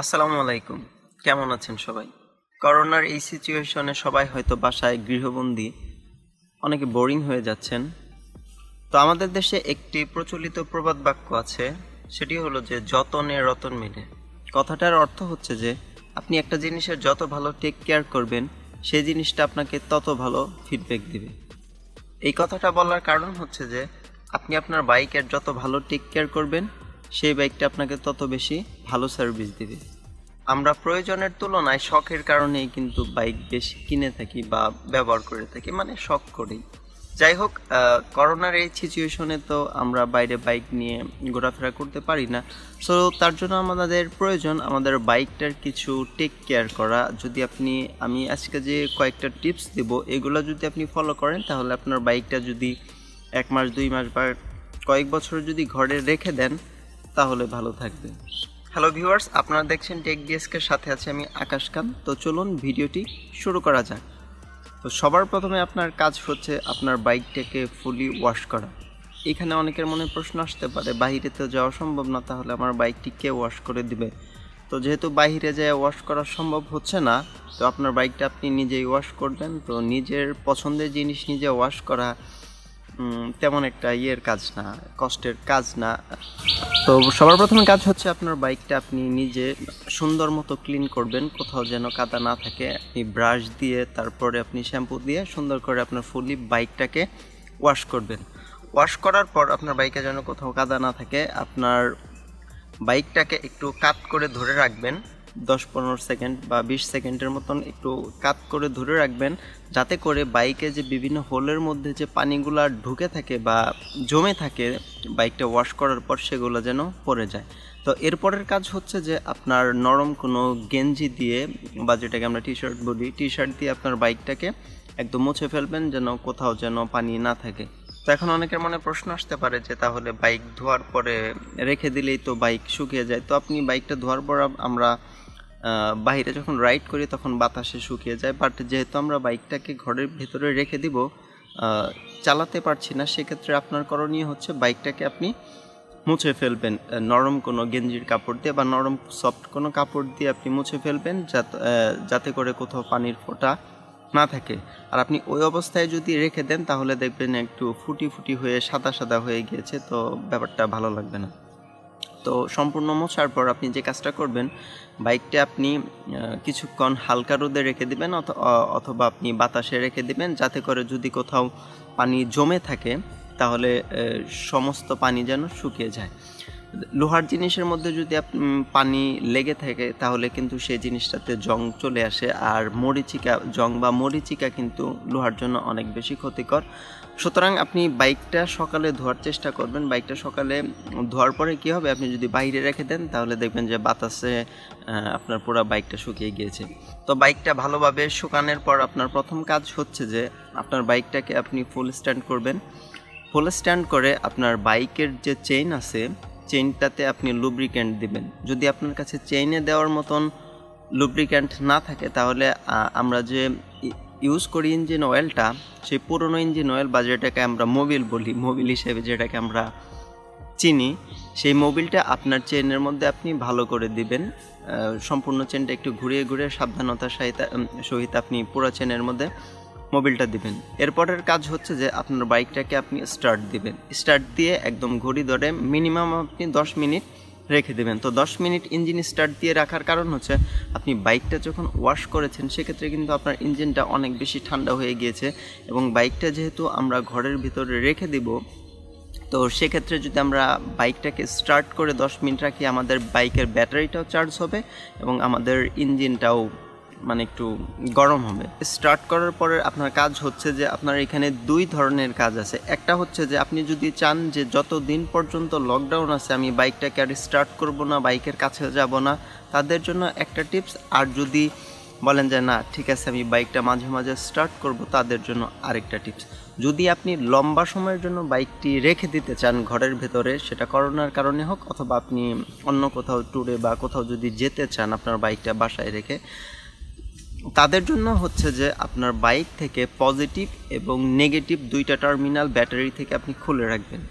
আসসালামু আলাইকুম। কেমন আছেন সবাই? করোনার এই সিচুয়েশনে সবাই হয়তো বাসায় গৃহবন্দী, অনেকে বোরিং হয়ে যাচ্ছেন। তো আমাদের দেশে একটি প্রচলিত প্রবাদ বাক্য আছে, সেটি হলো যে যতনে রতন মেলে। কথাটার অর্থ হচ্ছে যে আপনি একটা জিনিসের যত ভালো টেক কেয়ার করবেন, সেই জিনিসটা আপনাকে তত ভালো ফিডব্যাক দিবে। এই কথাটা বলার কারণ হচ্ছে যে আপনি আপনার বাইকের যত ভালো টেক কেয়ার করবেন, সেই বাইকটা আপনাকে তত বেশি ভালো সার্ভিস দিবে। আমরা প্রয়োজনের তুলনায় শখের কারণেই কিন্তু বাইক বেশি কিনে থাকি বা ব্যবহার করে থাকি, মানে শখ করেই। যাই হোক, করোনার এই সিচুয়েশনে তো আমরা বাইরে বাইক নিয়ে ঘোরাফেরা করতে পারি না। সো তার জন্য আমাদের প্রয়োজন আমাদের বাইকটার কিছু টেক কেয়ার করা। যদি আমি আজকে যে কয়েকটা টিপস দেব, এগুলো যদি আপনি ফলো করেন, তাহলে আপনার বাইকটা যদি 1 মাস 2 মাস বা কয়েক বছর যদি ঘরে রেখে দেন, তাহলে ভালো থাকবে। হ্যালো ভিউয়ার্স, আপনারা দেখছেন টেকডিএসকের সাথে আছে আমি আকাশ খান। তো চলুন ভিডিওটি শুরু করা যাক। তো সবার প্রথমে আপনার কাজ হচ্ছে আপনার বাইকটাকে ফুলি ওয়াশ করা। এখানে অনেকের মনে প্রশ্ন আসতে পারে, বাইরে তো যাওয়া সম্ভব না, তাহলে আমার বাইকটি কে ওয়াশ করে দিবে? তো যেহেতু বাইরে যেয়ে ওয়াশ করা সম্ভব হচ্ছে না, তো আপনার বাইকটা আপনি নিজেই ওয়াশ করবেন। তো নিজের পছন্দের জিনিস নিজে ওয়াশ করা তেমন একটা কাজ না, কষ্টের কাজ না। তো সবার প্রথমে কাজ হচ্ছে আপনার বাইকটা আপনি নিজে সুন্দর মতো ক্লিন করবেন, কোথাও যেন কাদা না থাকে। আপনি ব্রাশ দিয়ে, তারপরে আপনি শ্যাম্পু দিয়ে সুন্দর করে আপনার ফুলি বাইকটাকে ওয়াশ করবেন। ওয়াশ করার পর আপনার বাইকে যেন কোথাও কাদা না থাকে, আপনার বাইকটাকে একটু কাত করে ধরে রাখবেন। 10-15 সেকেন্ড বা 20 সেকেন্ডের মতন একটু কাত করে ধরে রাখবেন, যাতে করে বাইকে যে বিভিন্ন হোলের মধ্যে যে পানিগুলা ঢুকে থাকে বা জমে থাকে বাইকটা ওয়াশ করার পর, সেগুলো যেন পড়ে যায়। তো এরপরের কাজ হচ্ছে যে আপনার নরম কোনো গেঞ্জি দিয়ে, বা যেটাকে আমরা টি শার্ট বলি, টি শার্ট দিয়ে আপনার বাইকটাকে একদম মুছে ফেলবেন, যেন কোথাও যেন পানি না থাকে। তো এখন অনেকের মনে প্রশ্ন আসতে পারে যে তাহলে বাইক ধোয়ার পরে রেখে দিলেই তো বাইক শুকিয়ে যায়। তো আপনি বাইকটা ধোয়ার পর আমরা বাইরে যখন রাইড করি তখন বাতাসে শুকিয়ে যায়, বাট যেহেতু আমরা বাইকটাকে ঘরের ভেতরে রেখে দিব, চালাতে পারছি না, সেক্ষেত্রে আপনার করণীয় হচ্ছে বাইকটাকে আপনি মুছে ফেলবেন নরম কোনো গেঞ্জির কাপড় দিয়ে বা নরম সফট কোনো কাপড় দিয়ে আপনি মুছে ফেলবেন, যাতে করে কোথাও পানির ফোঁটা না থাকে। আর আপনি ওই অবস্থায় যদি রেখে দেন, তাহলে দেখবেন একটু ফুটি ফুটি হয়ে সাদা সাদা হয়ে গিয়েছে, তো ব্যাপারটা ভালো লাগবে না। তো সম্পূর্ণ মোছার পর আপনি যে কাজটা করবেন, বাইকটা আপনি কিছুক্ষণ হালকা রোদে রেখে দিবেন, অথবা আপনি বাতাসে রেখে দিবেন, যাতে করে যদি কোথাও পানি জমে থাকে, তাহলে সমস্ত পানি যেন শুকিয়ে যায়। লোহার জিনিসের মধ্যে যদি পানি লেগে থাকে, তাহলে কিন্তু সেই জিনিসটাতে জং চলে আসে, আর জং বা মরিচিকা কিন্তু লোহার জন্য অনেক বেশি ক্ষতিকর। সুতরাং আপনি বাইকটা সকালে ধোয়ার চেষ্টা করবেন। বাইকটা সকালে ধোয়ার পরে কী হবে, আপনি যদি বাইরে রেখে দেন, তাহলে দেখবেন যে বাতাসে আপনার পুরো বাইকটা শুকিয়ে গিয়েছে। তো বাইকটা ভালোভাবে শুকানোর পর আপনার প্রথম কাজ হচ্ছে যে আপনার বাইকটাকে আপনি ফুল স্ট্যান্ড করবেন। ফুল স্ট্যান্ড করে আপনার বাইকের যে চেইন আছে, চেইনটাতে আপনি লুব্রিক্যান্ট দিবেন। যদি আপনার কাছে চেইনে দেওয়ার মতন লুব্রিক্যান্ট না থাকে, তাহলে আমরা যে ইউজ করি ইঞ্জিন অয়েলটা, সেই পুরনো ইঞ্জিন অয়েল বা যেটাকে আমরা মোবিল বলি, মোবিল হিসেবে যেটাকে আমরা চিনি, সেই মোবিলটা আপনার চেইনের মধ্যে আপনি ভালো করে দিবেন। সম্পূর্ণ চেইনটা একটু ঘুরিয়ে ঘুরিয়ে সাবধানতার সহিত আপনি পুরো চেইনের মধ্যে মোবিলটা দিবেন। এরপরের কাজ হচ্ছে যে আপনার বাইকটাকে আপনি স্টার্ট দিবেন। স্টার্ট দিয়ে একদম ঘড়ি ধরে মিনিমাম আপনি 10 মিনিট রেখে দেবেন। তো 10 মিনিট ইঞ্জিন স্টার্ট দিয়ে রাখার কারণ হচ্ছে আপনি বাইকটা যখন ওয়াশ করেছেন, সেক্ষেত্রে কিন্তু আপনার ইঞ্জিনটা অনেক বেশি ঠান্ডা হয়ে গিয়েছে, এবং বাইকটা যেহেতু আমরা ঘরের ভিতরে রেখে দিব, তো সেক্ষেত্রে যদি আমরা বাইকটাকে স্টার্ট করে 10 মিনিট রাখি, আমাদের বাইকের ব্যাটারিটাও চার্জ হবে এবং আমাদের ইঞ্জিনটাও একটু গরম হবে। স্টার্ট করার পরে আপনার কাজ হচ্ছে যে আপনার এখানে 2 ধরনের কাজ আছে। একটা হচ্ছে যে আপনি যদি চান যে যত দিন পর্যন্ত লকডাউন আছে আমি বাইকটাকে আর স্টার্ট করব না, বাইকের কাছে যাব না, তাদের জন্য একটা টিপস। আর যদি বলেন যে না ঠিক আছে আমি বাইকটা মাঝে মাঝে স্টার্ট করব, তাদের জন্য আরেকটা টিপস। যদি আপনি লম্বা সময়ের জন্য বাইকটি রেখে দিতে চান ঘরের ভেতরে, সেটা করোনার কারণে হোক অথবা আপনি অন্য কোথাও ট্যুরে বা কোথাও যদি যেতে চান আপনার বাইকটা বাসায় রেখে, তাদের জন্য হচ্ছে যে আপনার বাইক থেকে পজিটিভ এবং নেগেটিভ 2টা টার্মিনাল ব্যাটারি থেকে আপনি খুলে রাখবেন।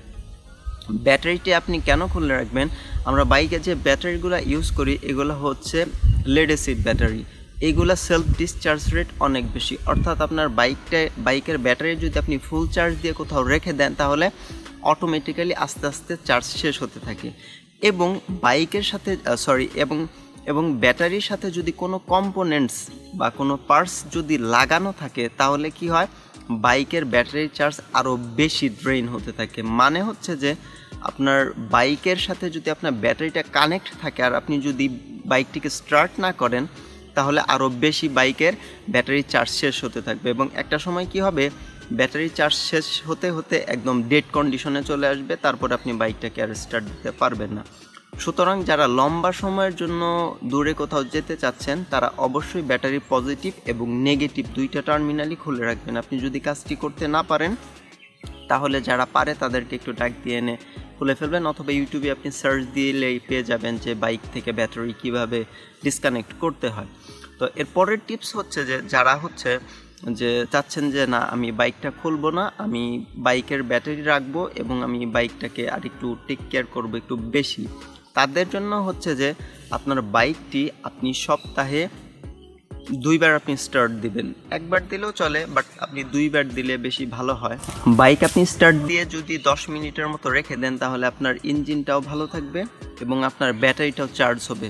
ব্যাটারিটি আপনি কেন খুলে রাখবেন? আমরা বাইকে যে ব্যাটারিগুলো ইউজ করি এগুলো হচ্ছে লেড অ্যাসিড ব্যাটারি। এইগুলা সেলফ ডিসচার্জ রেট অনেক বেশি, অর্থাৎ আপনার বাইকের ব্যাটারি যদি আপনি ফুল চার্জ দিয়ে কোথাও রেখে দেন তাহলে অটোমেটিক্যালি আস্তে আস্তে চার্জ শেষ হতে থাকে। এবং বাইকের সাথে এবং ব্যাটারির সাথে যদি কোনো কম্পোনেন্টস বা কোনো পার্টস যদি লাগানো থাকে তাহলে কি হয়, বাইকের ব্যাটারির চার্জ আরও বেশি ড্রেন হতে থাকে। মানে হচ্ছে যে আপনার বাইকের সাথে যদি আপনার ব্যাটারিটা কানেক্ট থাকে আর আপনি যদি বাইকটিকে স্টার্ট না করেন তাহলে আরও বেশি বাইকের ব্যাটারি চার্জ শেষ হতে থাকবে এবং একটা সময় কি হবে, ব্যাটারি চার্জ শেষ হতে হতে একদম ডেড কন্ডিশনে চলে আসবে, তারপর আপনি বাইকটাকে আর স্টার্ট দিতে পারবেন না। সুতরাং যারা লম্বা সময়ের জন্য দূরে কোথাও যেতে চাচ্ছেন তারা অবশ্যই ব্যাটারি পজিটিভ এবং নেগেটিভ দুইটা টার্মিনালই খুলে রাখবেন। আপনি যদি কাজটি করতে না পারেন তাহলে যারা পারে তাদেরকে একটু ডাক দিয়ে এনে খুলে ফেলবেন, অথবা ইউটিউবে আপনি সার্চ দিলেই পেয়ে যাবেন যে বাইক থেকে ব্যাটারি কিভাবে ডিসকানেক্ট করতে হয়। তো এর পরের টিপস হচ্ছে যে যারা চাচ্ছেন যে না আমি বাইকটা খুলবো না, আমি বাইকের ব্যাটারি রাখবো এবং আমি বাইকটাকে আর একটু টেক কেয়ার করবো একটু বেশি, তাদের জন্য হচ্ছে যে আপনার বাইকটি আপনি সপ্তাহে 2 বার আপনি স্টার্ট দিবেন। একবার দিলেও চলে, বাট আপনি 2 বার দিলে বেশি ভালো হয়। বাইক আপনি স্টার্ট দিয়ে যদি 10 মিনিটের মতো রেখে দেন তাহলে আপনার ইঞ্জিনটাও ভালো থাকবে এবং আপনার ব্যাটারিটাও চার্জ হবে।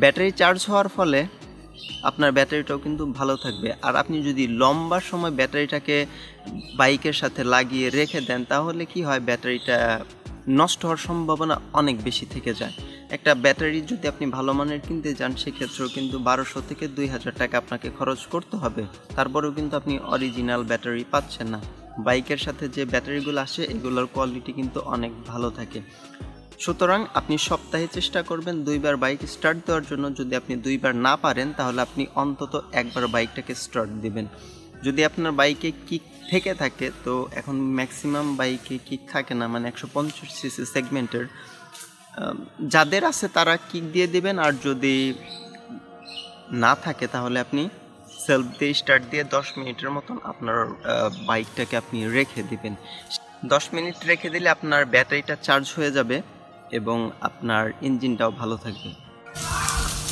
ব্যাটারি চার্জ হওয়ার ফলে আপনার ব্যাটারিটাও কিন্তু ভালো থাকবে। আর আপনি যদি লম্বা সময় ব্যাটারিটাকে বাইকের সাথে লাগিয়ে রেখে দেন তাহলে কি হয়, ব্যাটারিটা নষ্ট হওয়ার সম্ভাবনা অনেক বেশি থেকে যায়। একটা ব্যাটারি যদি আপনি ভালো মানের কিনতে যান সেক্ষেত্রেও কিন্তু 1200 থেকে 2000 টাকা আপনাকে খরচ করতে হবে, তারপরেও কিন্তু আপনি অরিজিনাল ব্যাটারি পাচ্ছেন না। বাইকের সাথে যে ব্যাটারিগুলো আসে এগুলোর কোয়ালিটি কিন্তু অনেক ভালো থাকে। সুতরাং আপনি সপ্তাহে চেষ্টা করবেন 2 বার বাইক স্টার্ট দেওয়ার জন্য। যদি আপনি 2 বার না পারেন তাহলে আপনি অন্তত একবার বাইকটাকে স্টার্ট দিবেন। যদি আপনার বাইকে কিক থেকে থাকে, তো এখন ম্যাক্সিমাম বাইকে কিক থাকে না, মানে 150 সিসি সেগমেন্টের যাদের আছে তারা কিক দিয়ে দিবেন, আর যদি না থাকে তাহলে আপনি সেলফ দিয়ে স্টার্ট দিয়ে 10 মিনিটের মতন আপনার বাইকটাকে আপনি রেখে দিবেন। 10 মিনিট রেখে দিলে আপনার ব্যাটারিটা চার্জ হয়ে যাবে এবং আপনার ইঞ্জিনটাও ভালো থাকবে।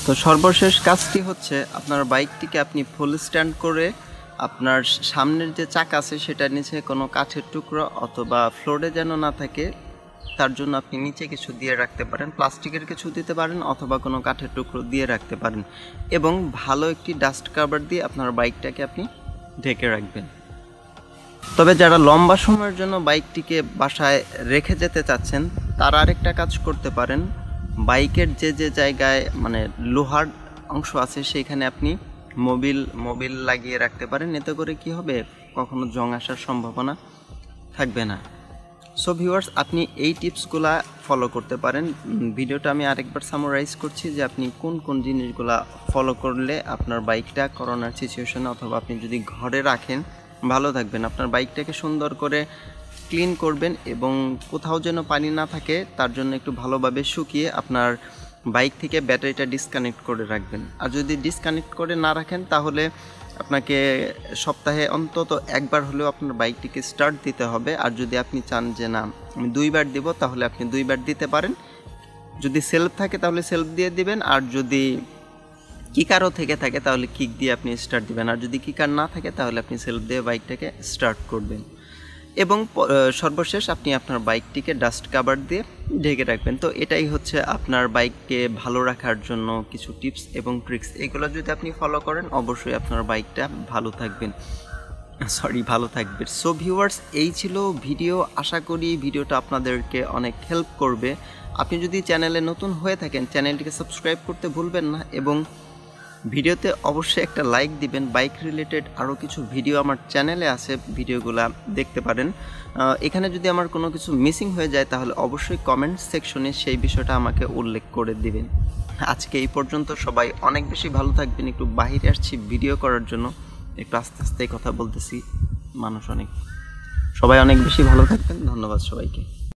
তো সর্বশেষ কাজটি হচ্ছে আপনার বাইকটিকে আপনি ফুল স্ট্যান্ড করে আপনার সামনের যে চাকা আছে সেটা নিচে কোনো কাঠের টুকরো অথবা ফ্লোরে যেন না থাকে তার জন্য আপনি নিচে কিছু দিয়ে রাখতে পারেন, প্লাস্টিকের কিছু দিতে পারেন অথবা কোনো কাঠের টুকরো দিয়ে রাখতে পারেন এবং ভালো একটি ডাস্ট কভার দিয়ে আপনার বাইকটাকে আপনি ঢেকে রাখবেন। তবে যারা লম্বা সময়ের জন্য বাইকটিকে বাসায় রেখে যেতে চাচ্ছেন তারা আরেকটা কাজ করতে পারেন, বাইকের যে জায়গায় মানে লোহার অংশ আছে সেইখানে আপনি মোবিল লাগিয়ে রাখতে পারেন। এতে করে কি হবে, কখনো জং আসার সম্ভাবনা থাকবে না। সো ভিউয়ার্স, আপনি এই টিপসগুলা ফলো করতে পারেন। ভিডিওটা আমি আরেকবার সামারাইজ করছি যে আপনি কোন কোন জিনিসগুলা ফলো করলে আপনার বাইকটা করোনার সিচুয়েশনে অথবা আপনি যদি ঘরে রাখেন ভালো থাকবেন। আপনার বাইকটাকে সুন্দর করে ক্লিন করবেন এবং কোথাও যেন পানি না থাকে তার জন্য একটু ভালোভাবে শুকিয়ে আপনার বাইক থেকে ব্যাটারিটা ডিসকানেক্ট করে রাখবেন। আর যদি ডিসকানেক্ট করে না রাখেন তাহলে আপনাকে সপ্তাহে অন্তত একবার হলেও আপনার বাইকটিকে স্টার্ট দিতে হবে। আর যদি আপনি চান যে না আমি 2 বার দিব তাহলে আপনি 2 বার দিতে পারেন। যদি সেলফ থাকে তাহলে সেলফ দিয়ে দিবেন, আর যদি কিকারও থেকে থাকে তাহলে কিক দিয়ে আপনি স্টার্ট দিবেন, আর যদি কিকার না থাকে তাহলে আপনি সেলফ দিয়ে বাইকটাকে স্টার্ট করবেন। এবং সর্বশেষ আপনি আপনার বাইকটিকে ডাস্ট কভার দিয়ে ঢেকে রাখবেন। তো এটাই হচ্ছে আপনার বাইককে ভালো রাখার জন্য কিছু টিপস এবং ট্রিক্স। এগুলো যদি আপনি ফলো করেন অবশ্যই আপনার বাইকটা ভালো থাকবে। সো ভিউয়ার্স, এই ছিল ভিডিও। আশা করি ভিডিওটা আপনাদেরকে অনেক হেল্প করবে। আপনি যদি চ্যানেলে নতুন হয়ে থাকেন চ্যানেলটিকে সাবস্ক্রাইব করতে ভুলবেন না এবং ভিডিওতে অবশ্যই একটা লাইক দিবেন। বাইক রিলেটেড আরও কিছু ভিডিও আমার চ্যানেলে আছে, ভিডিওগুলা দেখতে পারেন। এখানে যদি আমার কোনো কিছু মিসিং হয়ে যায় তাহলে অবশ্যই কমেন্ট সেকশনে সেই বিষয়টা আমাকে উল্লেখ করে দিবেন। আজকে এই পর্যন্ত, সবাই অনেক বেশি ভালো থাকবেন। একটু বাইরে আসছি ভিডিও করার জন্য, একটু আস্তে আস্তে কথা বলতেছি, সবাই অনেক বেশি ভালো থাকবেন। ধন্যবাদ সবাইকে।